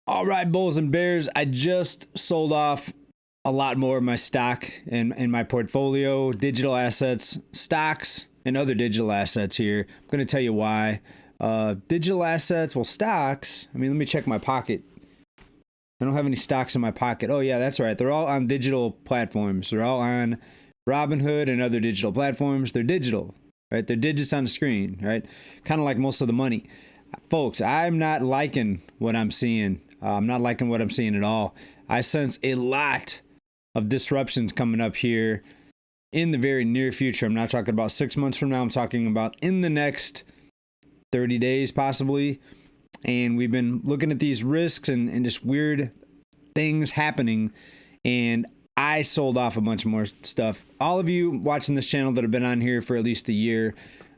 All right, bulls and bears, I just sold off a lot more of my stock in my portfolio, digital assets, stocks, and other digital assets here. I'm going to tell you why. Digital assets, well, stocks, let me check my pocket. I don't have any stocks in my pocket. Oh, yeah, that's right. They're all on digital platforms. They're all on Robinhood and other digital platforms. They're digital, right? They're digits on the screen, right? Kind of like most of the money. Folks, I'm not liking what I'm seeing. I'm not liking what I'm seeing at all. I sense a lot of disruptions coming up here in the very near future. I'm not talking about 6 months from now. I'm talking about in the next 30 days, possibly. And we've been looking at these risks and just weird things happening. And I sold off a bunch more stuff. All of you watching this channel that have been on here for at least a year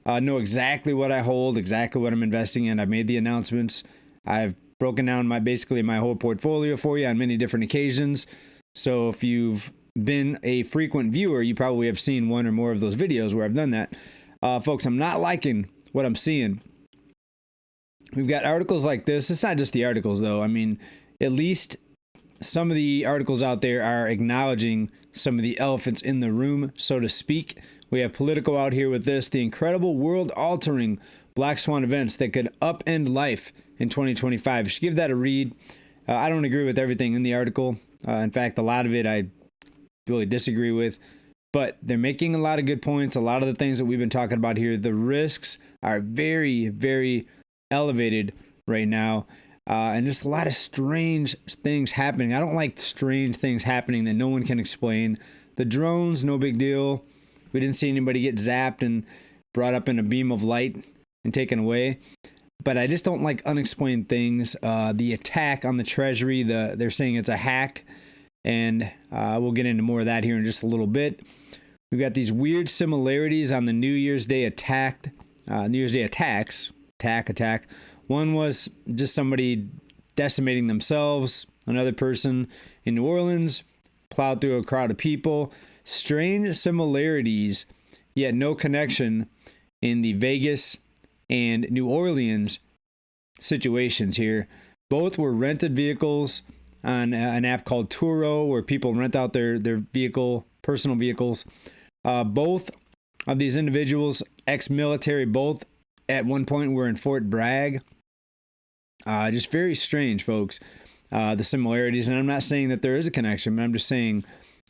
know exactly what I hold, exactly what I'm investing in. I've made the announcements. I've broken down basically my whole portfolio for you on many different occasions. So if you've been a frequent viewer, you probably have seen one or more of those videos where I've done that. Folks, I'm not liking what I'm seeing. We've got articles like this. It's not just the articles, though. At least some of the articles out there are acknowledging some of the elephants in the room, so to speak. We have Politico out here with this, the incredible world-altering black swan events that could upend life in 2025. You should give that a read. I don't agree with everything in the article. In fact, a lot of it I really disagree with. But they're making a lot of good points. A lot of the things that we've been talking about here, the risks are very, very elevated right now. And just a lot of strange things happening. I don't like strange things happening that no one can explain. The drones, no big deal. We didn't see anybody get zapped and brought up in a beam of light and taken away. But I just don't like unexplained things. The attack on the Treasury, they're saying it's a hack. And we'll get into more of that here in just a little bit. We've got these weird similarities on the New Year's Day attacks. Attack. One was just somebody decimating themselves. Another person in New Orleans plowed through a crowd of people. Strange similarities, yet no connection in the Vegas and New Orleans situations here. Both were rented vehicles on an app called Turo, where people rent out their personal vehicles. Both of these individuals, ex-military, both at one point were in Fort Bragg. Just very strange, folks, the similarities. And I'm not saying that there is a connection, but I'm just saying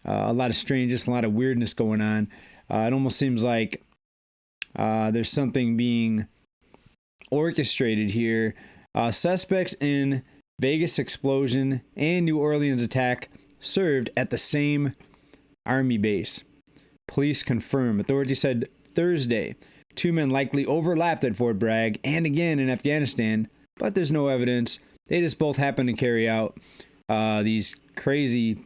a lot of strangeness, a lot of weirdness going on. It almost seems like there's something being orchestrated here. Suspects in Vegas explosion and New Orleans attack served at the same army base. Police confirm. Authorities said Thursday 2 men likely overlapped at Fort Bragg and again in Afghanistan, but there's no evidence. They just both happened to carry out these crazy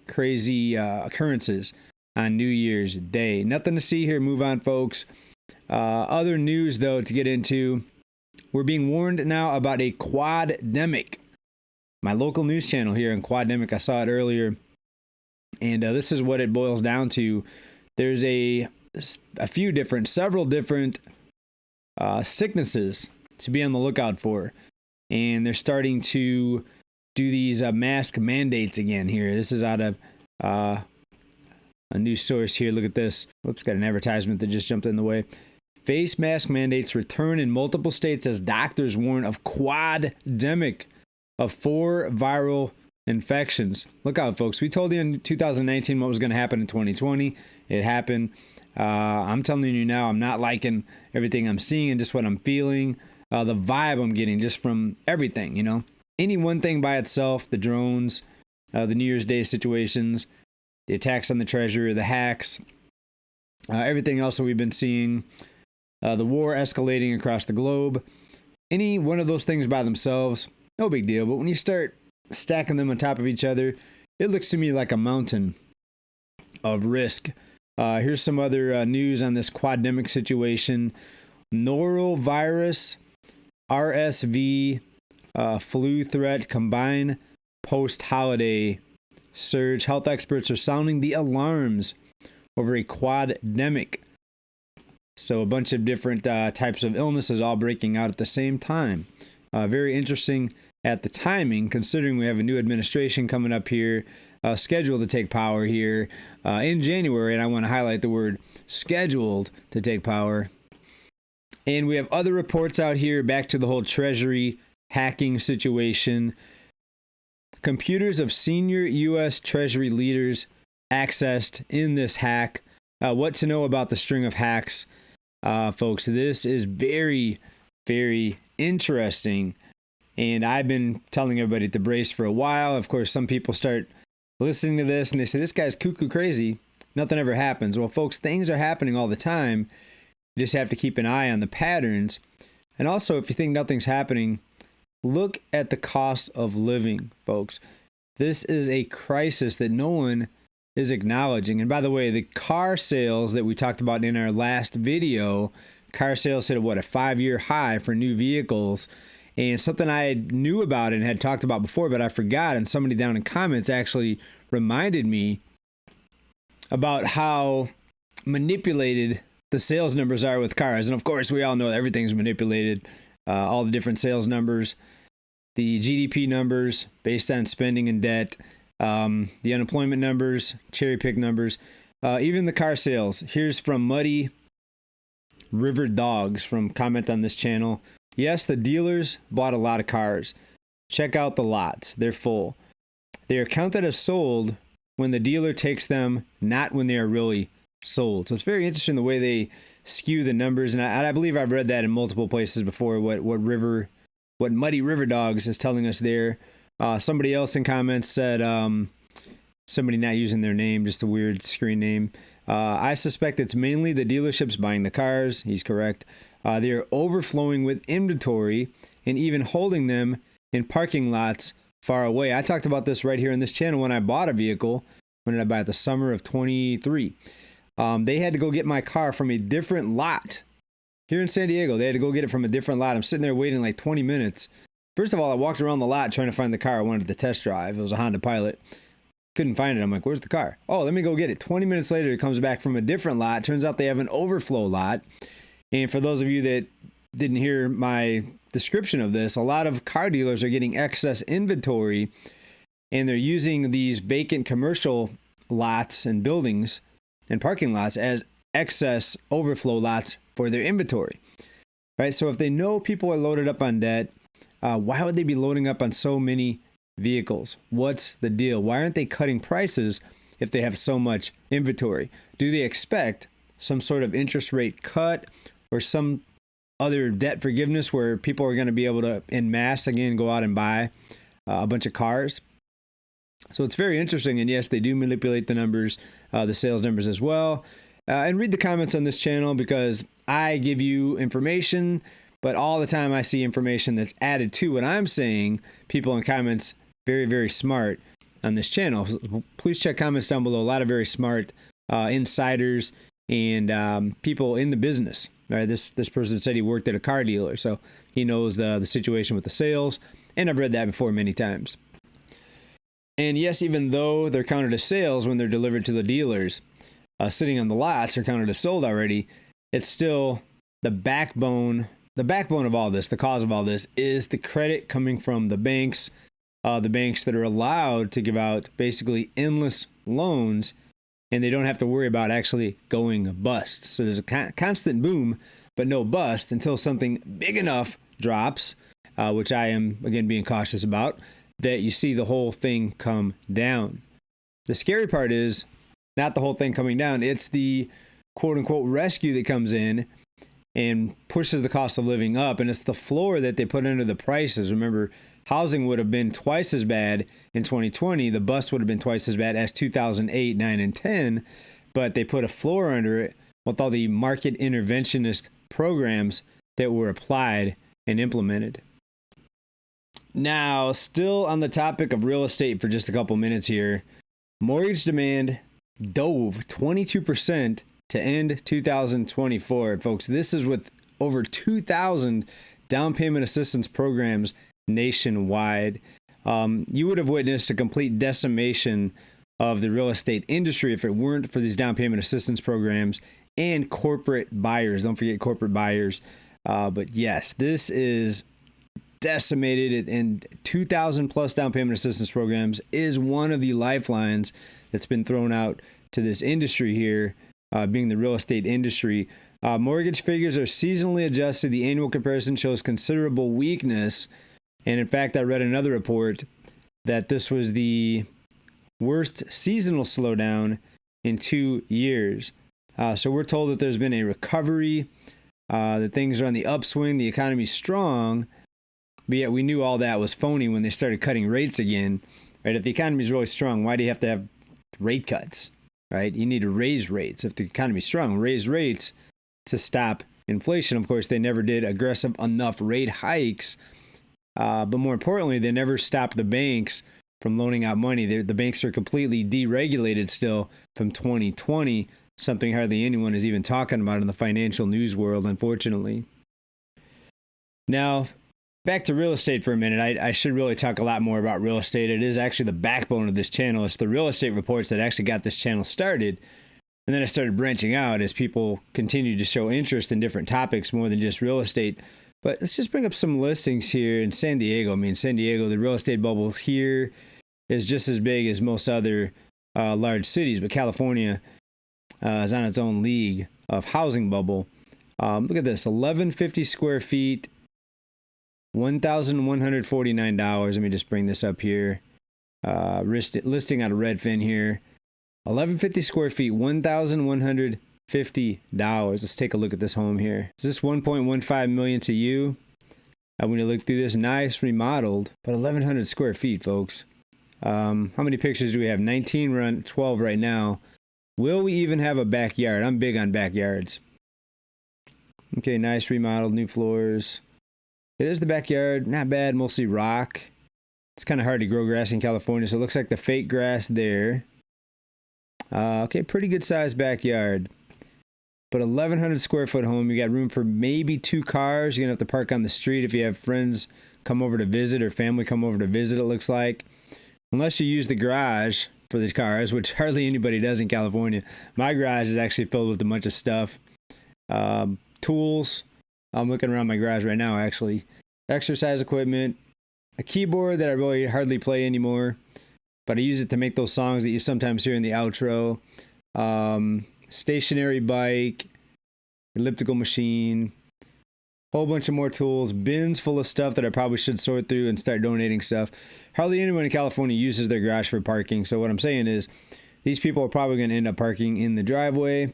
occurrences on New Year's Day. Nothing to see here. Move on, folks. Other news, though, to get into. We're being warned now about a quad-demic. My local news channel here in Quad-demic, I saw it earlier. And this is what it boils down to. There's several different sicknesses to be on the lookout for. And they're starting to do these mask mandates again here. This is out of a news source here. Look at this. Whoops, got an advertisement that just jumped in the way. Face mask mandates return in multiple states as doctors warn of quad-demic of 4 viral infections. Look out, folks. We told you in 2019 what was going to happen in 2020. It happened. I'm telling you now, I'm not liking everything I'm seeing and just what I'm feeling. The vibe I'm getting just from everything, you know. Any one thing by itself, the drones, the New Year's Day situations, the attacks on the Treasury, the hacks, everything else that we've been seeing, the war escalating across the globe. Any one of those things by themselves, no big deal. But when you start stacking them on top of each other, it looks to me like a mountain of risk. Here's some other news on this quad-demic situation. Norovirus, RSV, flu threat combine post-holiday surge. Health experts are sounding the alarms over a quad-demic. So a bunch of different types of illnesses all breaking out at the same time. Very interesting at the timing, considering we have a new administration coming up here, scheduled to take power here in January. And I want to highlight the word scheduled to take power. And we have other reports out here, back to the whole Treasury hacking situation. Computers of senior U.S. Treasury leaders accessed in this hack. What to know about the string of hacks, folks. This is very, very interesting. And I've been telling everybody to brace for a while. Of course, some people start listening to this and they say, this guy's cuckoo crazy. Nothing ever happens. Well, folks, things are happening all the time. You just have to keep an eye on the patterns. And also, if you think nothing's happening, look at the cost of living, folks. This is a crisis that no one is acknowledging. And by the way, the car sales that we talked about in our last video, car sales hit a 5-year high for new vehicles. And something I knew about and had talked about before, but I forgot. And somebody down in comments actually reminded me about how manipulated the sales numbers are with cars. And of course, we all know that everything's manipulated. All the different sales numbers, the GDP numbers based on spending and debt, the unemployment numbers, cherry pick numbers, even the car sales. Here's from Muddy River Dogs from comment on this channel. Yes, the dealers bought a lot of cars. Check out the lots. They're full. They are counted as sold when the dealer takes them, not when they are really sold. So it's very interesting the way they skew the numbers. And I believe I've read that in multiple places before, what Muddy River Dogs is telling us there. Somebody else in comments said, somebody not using their name, just a weird screen name. I suspect it's mainly the dealerships buying the cars. He's correct. They are overflowing with inventory and even holding them in parking lots far away. I talked about this right here on this channel when I bought a vehicle. When did I buy it? The summer of 23. They had to go get my car from a different lot here in San Diego. They had to go get it from a different lot. I'm sitting there waiting like 20 minutes. First of all, I walked around the lot trying to find the car I wanted to test drive. It was a Honda Pilot. Couldn't find it. I'm like, where's the car? Oh, let me go get it. 20 minutes later, it comes back from a different lot. Turns out they have an overflow lot. And for those of you that didn't hear my description of this, a lot of car dealers are getting excess inventory and they're using these vacant commercial lots and buildings and parking lots as excess overflow lots for their inventory, right? So if they know people are loaded up on debt, why would they be loading up on so many vehicles? What's the deal? Why aren't they cutting prices if they have so much inventory? Do they expect some sort of interest rate cut or some other debt forgiveness where people are going to be able to, en masse, again, go out and buy a bunch of cars? So it's very interesting. And yes, they do manipulate the numbers, the sales numbers as well. And read the comments on this channel because I give you information, but all the time I see information that's added to what I'm saying. People in comments, very, very smart on this channel. Please check comments down below. A lot of very smart insiders and people in the business. Right? This person said he worked at a car dealer, so he knows the situation with the sales. And I've read that before many times. And yes, even though they're counted as sales when they're delivered to the dealers, sitting on the lots are counted as sold already, it's still the backbone of all this, the cause of all this, is the credit coming from the banks that are allowed to give out basically endless loans, and they don't have to worry about actually going bust. So there's a constant boom, but no bust until something big enough drops, which I am, again, being cautious about, that you see the whole thing come down. The scary part is not the whole thing coming down. It's the quote-unquote rescue that comes in and pushes the cost of living up, and it's the floor that they put under the prices. Remember, housing would have been twice as bad in 2020. The bust would have been twice as bad as 2008, 9, and 10, but they put a floor under it with all the market interventionist programs that were applied and implemented. Now, still on the topic of real estate for just a couple minutes here, mortgage demand dove 22% to end 2024. Folks, this is with over 2,000 down payment assistance programs nationwide. You would have witnessed a complete decimation of the real estate industry if it weren't for these down payment assistance programs and corporate buyers. Don't forget corporate buyers. But yes, this is decimated, and 2,000 plus down payment assistance programs is one of the lifelines that's been thrown out to this industry here, being the real estate industry. Mortgage figures are seasonally adjusted. The annual comparison shows considerable weakness. And in fact, I read another report that this was the worst seasonal slowdown in 2 years. So we're told that there's been a recovery, that things are on the upswing, the economy's strong, but yet we knew all that was phony when they started cutting rates again. Right? If the economy's really strong, why do you have to have rate cuts? Right? You need to raise rates. If the economy's strong, raise rates to stop inflation. Of course, they never did aggressive enough rate hikes. But more importantly, they never stopped the banks from loaning out money. The banks are completely deregulated still from 2020, something hardly anyone is even talking about in the financial news world, unfortunately. Now, back to real estate for a minute. I should really talk a lot more about real estate. It is actually the backbone of this channel. It's the real estate reports that actually got this channel started. And then I started branching out as people continued to show interest in different topics more than just real estate. But let's just bring up some listings here in San Diego. I mean, San Diego, the real estate bubble here is just as big as most other large cities. But California is on its own league of housing bubble. Look at this, 1,150 square feet, $1,149. Let me just bring this up here. Listing out of Redfin here. 1,150 square feet, $1,150. Let's take a look at this home here. Is this $1.15 million to you? When you look through this, nice, remodeled, but 1,100 square feet, folks. How many pictures do we have? 19, we're on 12 right now. Will we even have a backyard? I'm big on backyards. Okay, nice, remodeled, new floors. Okay, there's the backyard. Not bad, mostly rock. It's kind of hard to grow grass in California, so it looks like the fake grass there. Okay, pretty good sized backyard. But 1,100 square foot home, you got room for maybe 2 cars. You're going to have to park on the street if you have friends come over to visit or family come over to visit, it looks like. Unless you use the garage for the cars, which hardly anybody does in California. My garage is actually filled with a bunch of stuff. Tools. I'm looking around my garage right now, actually. Exercise equipment. A keyboard that I really hardly play anymore, but I use it to make those songs that you sometimes hear in the outro. Stationary bike, elliptical machine, whole bunch of more tools, bins full of stuff that I probably should sort through and start donating stuff. Hardly anyone in California uses their garage for parking. So what I'm saying is these people are probably going to end up parking in the driveway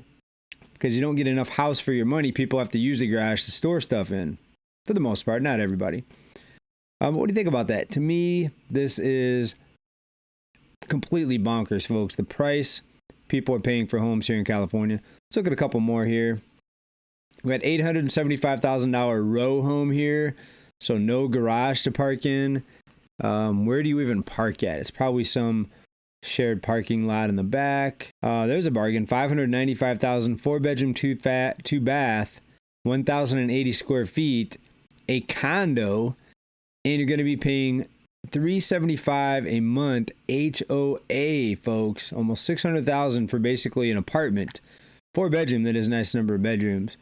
because you don't get enough house for your money. People have to use the garage to store stuff in, for the most part, not everybody. What do you think about that? To me, this is completely bonkers, folks. The price people are paying for homes here in California. Let's look at a couple more here. We got $875,000 row home here, so no garage to park in. Where do you even park at? It's probably some shared parking lot in the back. There's a bargain. $595,000, 4-bedroom, 2-bath, 1,080 square feet, a condo, and you're going to be paying $375 a month HOA, folks. Almost $600,000 for basically an apartment. 4-bedroom, that is a nice number of bedrooms.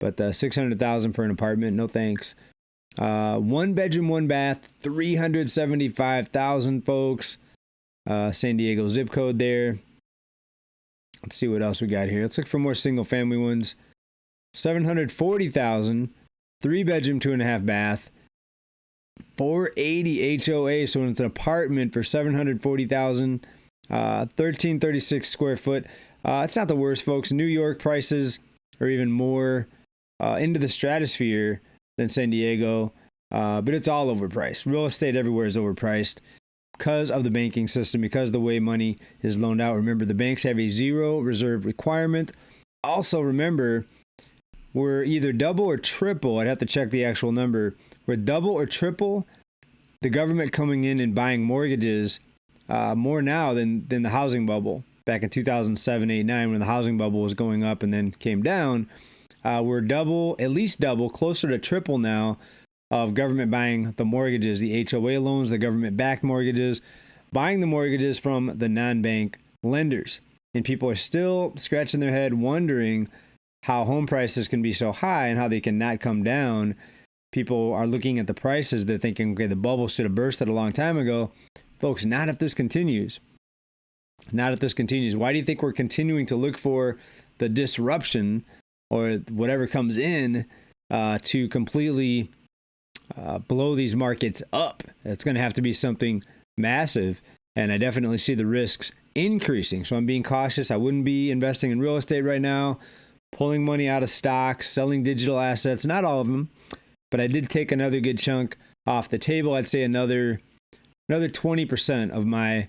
But $600,000 for an apartment, no thanks. 1-bedroom, 1-bath, $375,000, folks. San Diego zip code there. Let's see what else we got here. Let's look for more single-family ones. $740,000, 3-bedroom, 2.5-bath. $480 HOA, so when it's an apartment for $740,000, 1336 square foot. It's not the worst, folks. New York prices are even more into the stratosphere than San Diego, but it's all overpriced. Real estate everywhere is overpriced because of the banking system, because of the way money is loaned out. Remember, the banks have a zero reserve requirement. Also, remember, we're either double or triple. I'd have to check the actual number. We're double or triple the government coming in and buying mortgages more now than the housing bubble back in 2007, 8, 9 when the housing bubble was going up and then came down. We're double, at least double, closer to triple now of government buying the mortgages, the HOA loans, the government-backed mortgages, buying the mortgages from the non-bank lenders. And people are still scratching their head wondering how home prices can be so high and how they can not come down. people are looking at the prices. They're thinking, okay, the bubble should have bursted a long time ago. Folks, not if this continues. Not if this continues. Why do you think we're continuing to look for the disruption or whatever comes in to completely blow these markets up? It's going to have to be something massive. And I definitely see the risks increasing. So I'm being cautious. I wouldn't be investing in real estate right now, pulling money out of stocks, selling digital assets, not all of them, but I did take another good chunk off the table. I'd say another 20% of my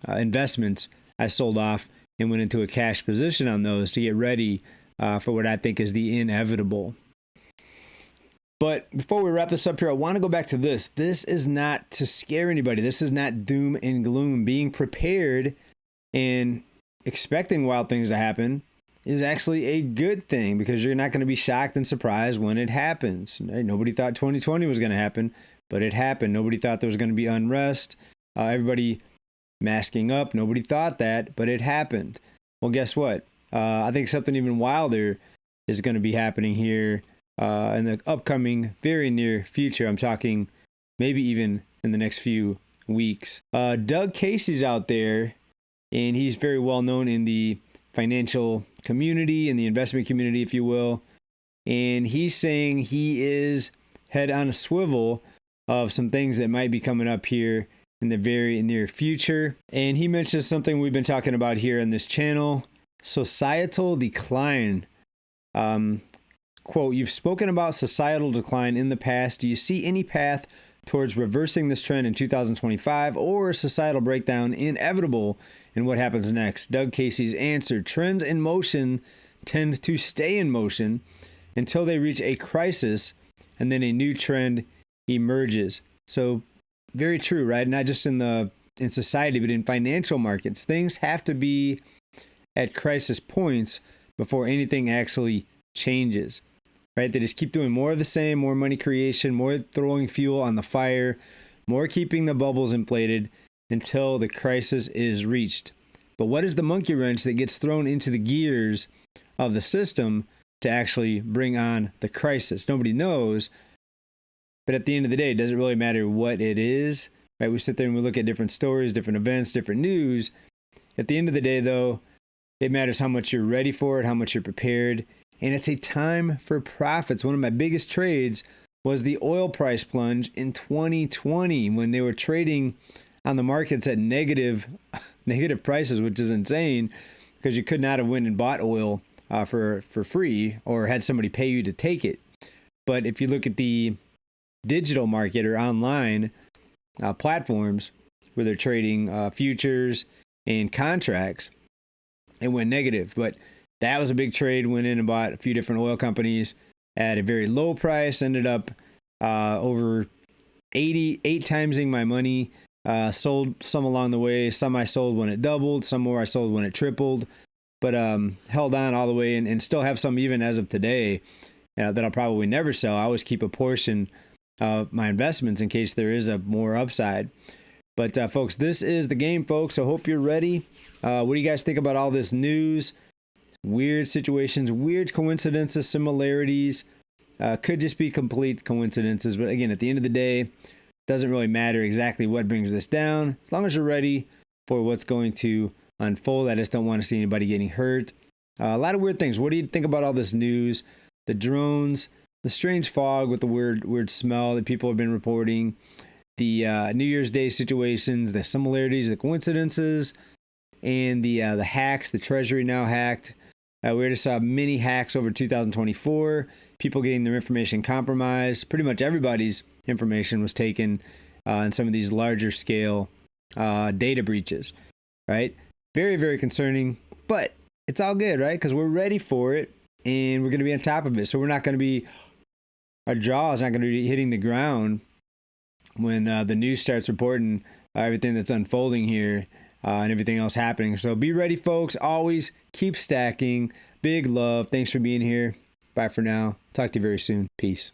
investments I sold off and went into a cash position on those to get ready for what I think is the inevitable. But before we wrap this up here, I want to go back to this. This is not to scare anybody. This is not doom and gloom. Being prepared and expecting wild things to happen is actually a good thing, because you're not going to be shocked and surprised when it happens. Nobody thought 2020 was going to happen, but it happened. Nobody thought there was going to be unrest. Everybody masking up. Nobody thought that, but it happened. Well, guess what? I think something even wilder is going to be happening here in the upcoming, very near future. I'm talking maybe even in the next few weeks. Doug Casey's out there, and he's very well known in the financial community, in the investment community, if you will. And he's saying he is head on a swivel of some things that might be coming up here in the very near future. And he mentions something we've been talking about here on this channel: societal decline. Quote, "You've spoken about societal decline in the past. Do you see any path towards reversing this trend in 2025, or societal breakdown inevitable in what happens next?" Doug Casey's answer: trends in motion tend to stay in motion until they reach a crisis, and then a new trend emerges. So very true, right? Not just in society, but in financial markets. Things have to be at crisis points before anything actually changes, right? They just keep doing more of the same, more money creation, more throwing fuel on the fire, more keeping the bubbles inflated until the crisis is reached. But what is the monkey wrench that gets thrown into the gears of the system to actually bring on the crisis? Nobody knows. But at the end of the day, it doesn't really matter what it is, right? We sit there and we look at different stories, different events, different news. At the end of the day, though, it matters how much you're ready for it, how much you're prepared. And it's a time for profits. One of my biggest trades was the oil price plunge in 2020, when they were trading on the markets at negative prices, which is insane, because you could not have went and bought oil for free or had somebody pay you to take it. But if you look at the digital market or online platforms where they're trading futures and contracts, it went negative. But that was a big trade. Went in and bought a few different oil companies at a very low price. Ended up over 8 timesing my money. Sold some along the way. Some I sold when it doubled. Some more I sold when it tripled. But held on all the way, and still have some even as of today that I'll probably never sell. I always keep a portion of my investments in case there is a more upside. But folks, this is the game, folks. I hope you're ready. What do you guys think about all this news? Weird situations, weird coincidences, similarities. Could just be complete coincidences. But again, at the end of the day, doesn't really matter exactly what brings this down, as long as you're ready for what's going to unfold. I just don't want to see anybody getting hurt. A lot of weird things. What do you think about all this news? The drones, the strange fog with the weird smell that people have been reporting, the New Year's Day situations, the similarities, the coincidences, and the hacks. The Treasury now hacked. We just saw many hacks over 2024. People getting their information compromised. Pretty much everybody's information was taken in some of these larger scale data breaches, right? Very, very concerning, but it's all good, right? Because we're ready for it, and we're going to be on top of it. So we're not going to be, our jaw is not going to be hitting the ground when the news starts reporting everything that's unfolding here and everything else happening. So be ready, folks. Always keep stacking. Big love. Thanks for being here. Bye for now. Talk to you very soon. Peace.